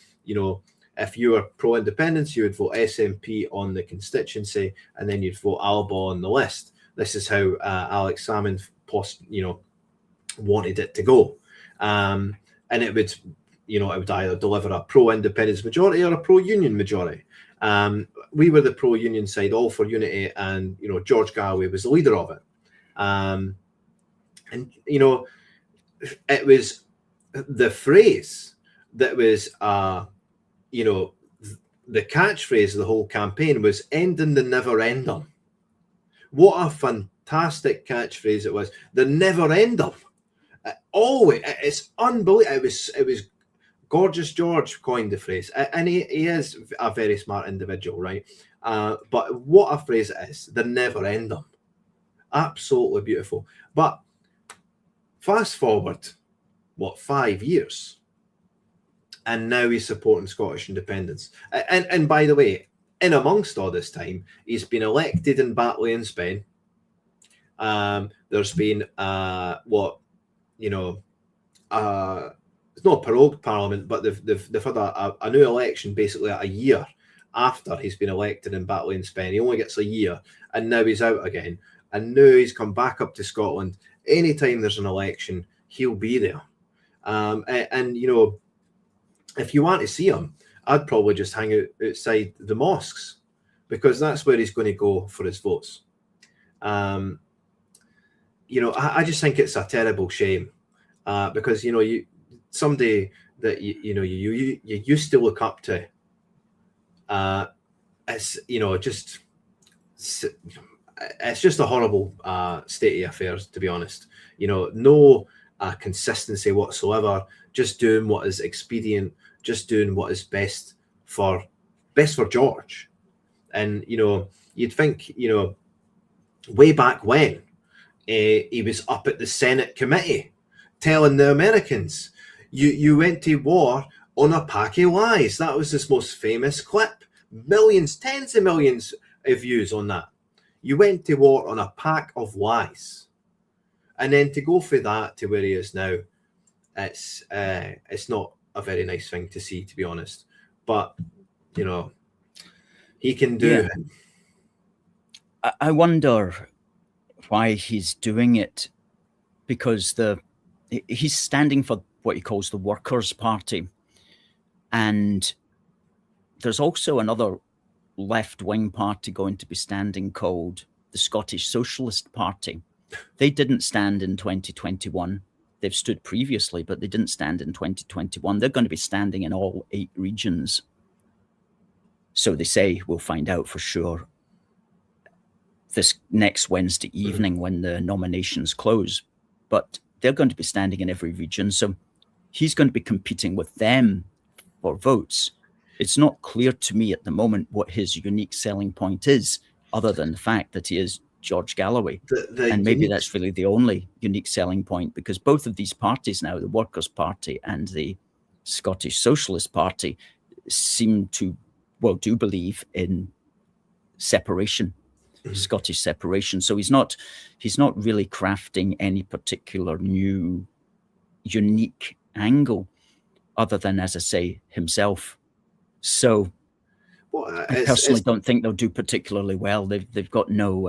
if you were pro-independence, you would vote SNP on the constituency, and then you'd vote ALBA on the list. This is how Alex Salmond, wanted it to go, and it would, it would either deliver a pro-independence majority or a pro-union majority. We were the pro-union side, all for unity, and George Galloway was the leader of it. And it was the phrase that was the catchphrase of the whole campaign was "ending the never ender." What a fantastic catchphrase it was! The never ender. Always, it's unbelievable. It was Gorgeous George coined the phrase, and he is a very smart individual, right? But what a phrase it is, the never ender. Absolutely beautiful. But fast forward, 5 years? And now he's supporting Scottish independence. And by the way, in amongst all this time, he's been elected in Batley and Spen. There's been it's not a prorogued parliament, but they've had a new election basically a year after he's been elected in Batley and Spen. He only gets a year, and now he's out again. And now he's come back up to Scotland. Anytime there's an election, he'll be there. And if you want to see him, I'd probably just hang out outside the mosques, because that's where he's going to go for his votes. I just think it's a terrible shame, because somebody that you used to look up to, it's just a horrible state of affairs, to be honest. No consistency whatsoever. Just doing what is expedient, just doing what is best for George. And you'd think way back when he was up at the Senate committee telling the Americans, you went to war on a pack of lies. That was his most famous clip. Millions, tens of millions of views on that. You went to war on a pack of lies. And then to go for that to where he is now, it's not a very nice thing to see, to be honest. But he can do it. I wonder why he's doing it, because he's standing for what he calls the Workers' Party, and there's also another left-wing party going to be standing called the Scottish Socialist Party. They didn't stand in 2021. They've stood previously, but they didn't stand in 2021. They're going to be standing in all 8 regions. So they say. We'll find out for sure this next Wednesday evening when the nominations close. But they're going to be standing in every region. So he's going to be competing with them for votes. It's not clear to me at the moment what his unique selling point is, other than the fact that he is George Galloway. And maybe that's really the only unique selling point, because both of these parties now, the Workers' Party and the Scottish Socialist Party, seem to, do believe in separation, Scottish separation. So he's not really crafting any particular new, unique angle, other than, as I say, himself. So I personally don't think they'll do particularly well. They've got no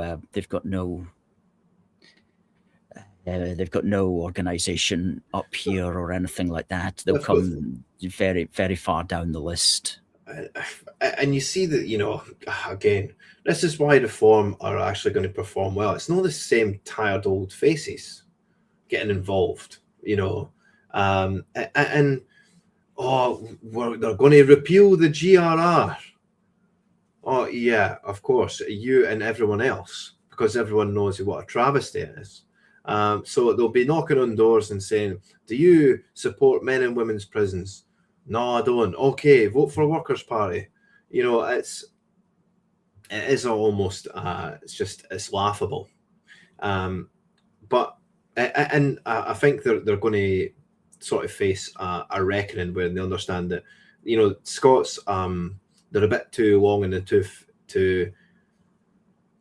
organization up here or anything like that. They'll come very, very far down the list. and you see that, you know, again, this is why Reform are actually going to perform well. It's not the same tired old faces getting involved, you know, and oh, they're going to repeal the GRR. Oh yeah, of course, you and everyone else, because everyone knows what a travesty it is. So they'll be knocking on doors and saying, "Do you support men and women's prisons?" No, I don't. Okay, vote for a Workers' Party. You know, it is almost it's laughable. But I think they're going to sort of face a reckoning where they understand that, you know, Scots they're a bit too long in the tooth to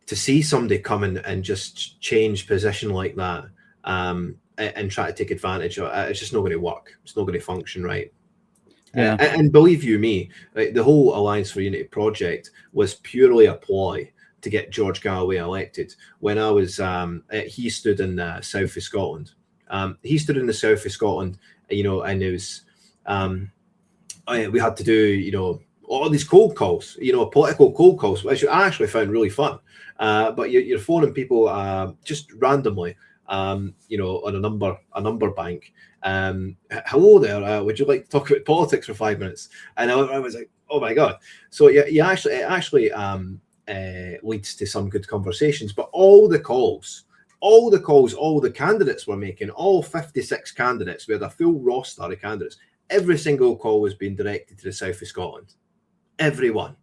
see somebody come in and just change position like that and try to take advantage of it. It's just not going to work. It's not going to function right. Yeah. And believe you me, like, the whole Alliance for Unity project was purely a ploy to get George Galloway elected. When I was, he stood in the south of Scotland. He stood in the south of Scotland, you know, and it was, we had to do, you know, all these cold calls, you know, political cold calls, which I actually found really fun. But you're phoning people just randomly, you know, on a number bank. Hello there. Would you like to talk about politics for 5 minutes? And I was like, oh my god. So yeah, it actually leads to some good conversations. But all the candidates were making, all 56 candidates, we had a full roster of candidates. Every single call was being directed to the south of Scotland. Everyone.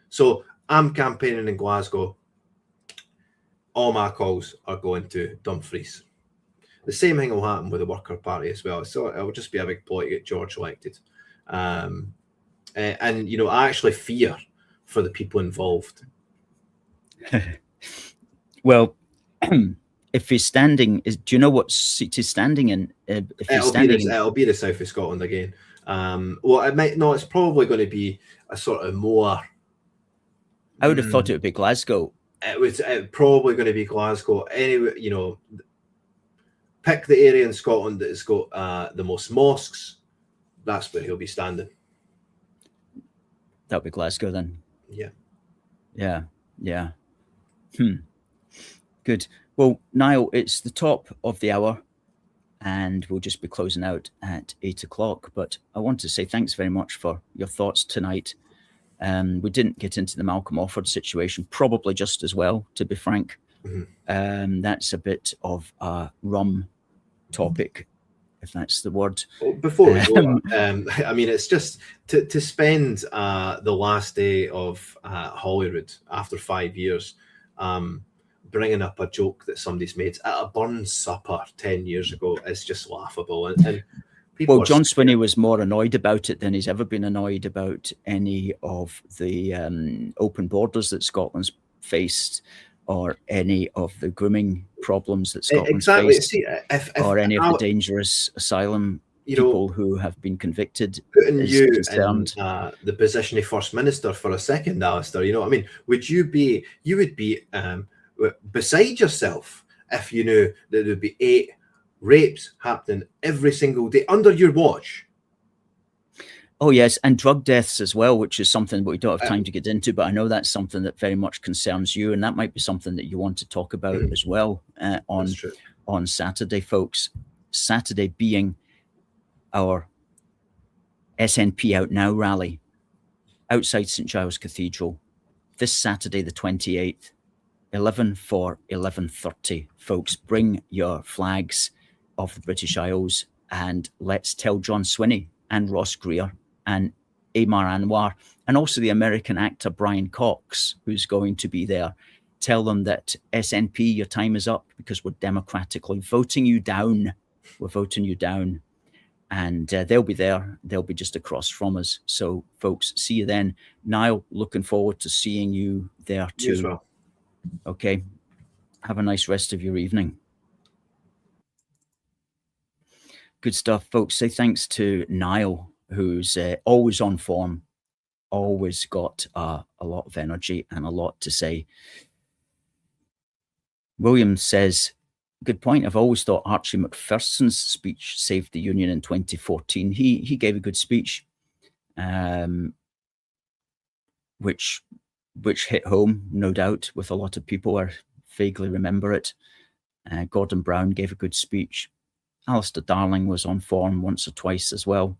So I'm campaigning in Glasgow. All my calls are going to Dumfries. The same thing will happen with the Worker Party as well. So it will just be a big ploy to get George elected. And you know, I actually fear for the people involved. Well, if he's standing, do you know what seat he's standing in? It'll be the south of Scotland again. Well, it might not. It's probably going to be a sort of more. I would have thought it would be Glasgow. It's probably going to be Glasgow. Anyway, you know, pick the area in Scotland that has got the most mosques. That's where he'll be standing. That'll be Glasgow then. Yeah. Yeah. Good. Well, Niall, it's the top of the hour, and we'll just be closing out at 8 o'clock. But I want to say thanks very much for your thoughts tonight. We didn't get into the Malcolm Offord situation, probably just as well, to be frank. That's a bit of a rum topic, if that's the word. Well, before we go, I mean, it's just to spend the last day of Holyrood after 5 years bringing up a joke that somebody's made at a Burns supper 10 years ago is just laughable. And well, John Swinney was more annoyed about it than he's ever been annoyed about any of the open borders that Scotland's faced, or any of the grooming problems that Scotland's faced, or any of the dangerous asylum people who have been convicted. Putting you in the position of First Minister for a second, Alistair, you know what I mean? You would be beside yourself if you knew that there would be 8 rapes happening every single day under your watch. Oh yes, and drug deaths as well, which is something that we don't have time to get into, but I know that's something that very much concerns you, and that might be something that you want to talk about as well on Saturday, folks. Saturday being our SNP Out Now rally outside St Giles Cathedral this Saturday the 28th, 11 for 11:30. Folks, bring your flags of the British Isles and let's tell John Swinney and Ross Greer and Amar Anwar, and also the American actor Brian Cox, who's going to be there. Tell them that SNP, your time is up, because we're democratically voting you down. We're voting you down. And they'll be there. They'll be just across from us. So, folks, see you then. Niall, looking forward to seeing you there too. You as well. Okay. Have a nice rest of your evening. Good stuff, folks. Say thanks to Niall, who's always on form, always got a lot of energy and a lot to say. William says, good point. I've always thought Archie Macpherson's speech saved the Union in 2014. He gave a good speech. which hit home, no doubt, with a lot of people. I vaguely remember it. Gordon Brown gave a good speech. Alistair Darling was on form once or twice as well.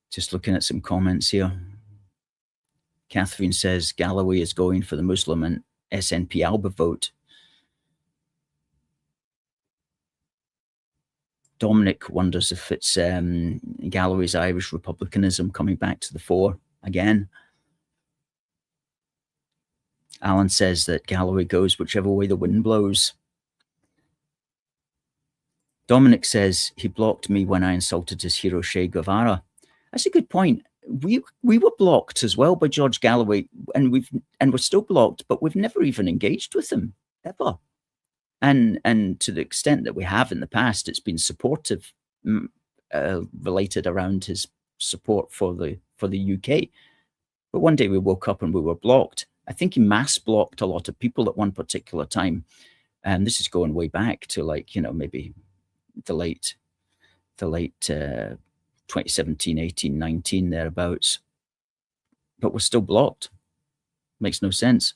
Just looking at some comments here. Catherine says Galloway is going for the Muslim and SNP Alba vote. Dominic wonders if it's Galloway's Irish republicanism coming back to the fore again. Alan says that Galloway goes whichever way the wind blows. Dominic says he blocked me when I insulted his hero Che Guevara. That's a good point. We were blocked as well by George Galloway, and we're still blocked, but we've never even engaged with him ever. And to the extent that we have in the past, it's been supportive, related around his support for the UK. But one day we woke up and we were blocked. I think he mass blocked a lot of people at one particular time, and this is going way back to, like, you know, maybe the late 2017, 18, 19 thereabouts. But we're still blocked. Makes no sense.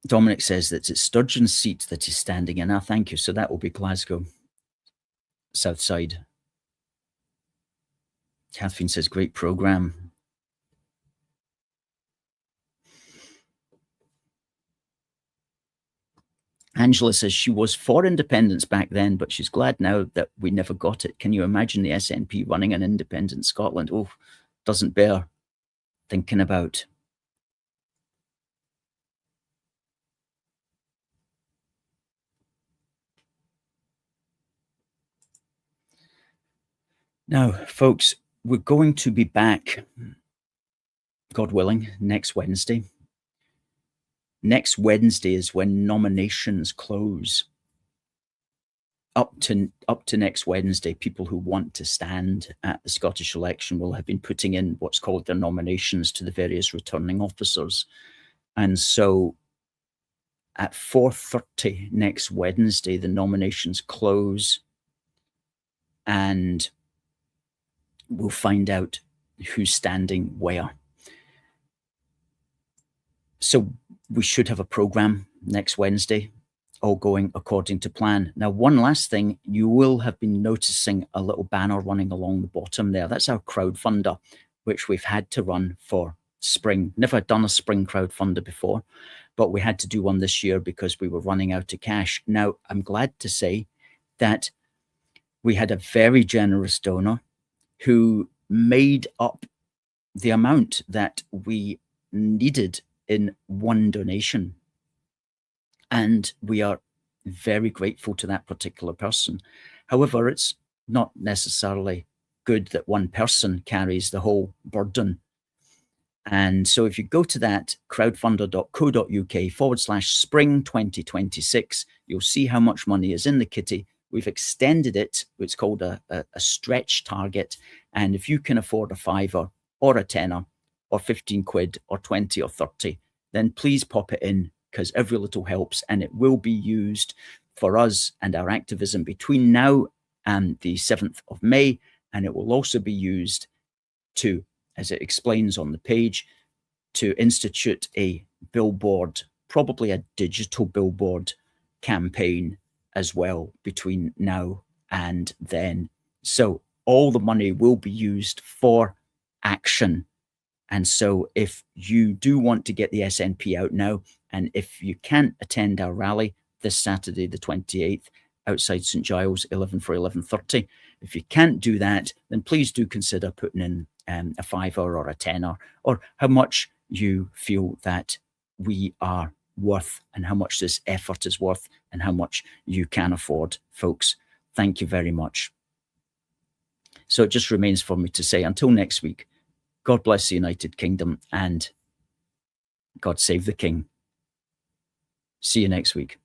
Dominic says that it's Sturgeon's seat that he's standing in. Ah, thank you. So that will be Glasgow, South Side. Catherine says, great programme. Angela says she was for independence back then, but she's glad now that we never got it. Can you imagine the SNP running an independent Scotland? Oh, doesn't bear thinking about. Now, folks, we're going to be back, God willing, next Wednesday. Next Wednesday is when nominations close. Up to next Wednesday, people who want to stand at the Scottish election will have been putting in what's called their nominations to the various returning officers. And so at 4:30 next Wednesday, the nominations close, and we'll find out who's standing where. So we should have a program next Wednesday, all going according to plan. Now, one last thing, you will have been noticing a little banner running along the bottom there. That's our crowdfunder, which we've had to run for spring. Never done a spring crowdfunder before, but we had to do one this year because we were running out of cash. Now, I'm glad to say that we had a very generous donor who made up the amount that we needed in one donation. And we are very grateful to that particular person. However, it's not necessarily good that one person carries the whole burden. And so if you go to that crowdfunder.co.uk/spring 2026, you'll see how much money is in the kitty. We've extended it. It's called a stretch target. And if you can afford a £5 or a £10 or 15 quid or 20 or 30, then please pop it in, because every little helps, and it will be used for us and our activism between now and the 7th of May. And it will also be used to, as it explains on the page, to institute a billboard, probably a digital billboard campaign as well between now and then. So all the money will be used for action. And so if you do want to get the SNP out now, and if you can't attend our rally this Saturday, the 28th, outside St Giles, 11 for 11:30, if you can't do that, then please do consider putting in a £5 or a £10, or how much you feel that we are worth and how much this effort is worth and how much you can afford, folks. Thank you very much. So it just remains for me to say, until next week, God bless the United Kingdom and God save the King. See you next week.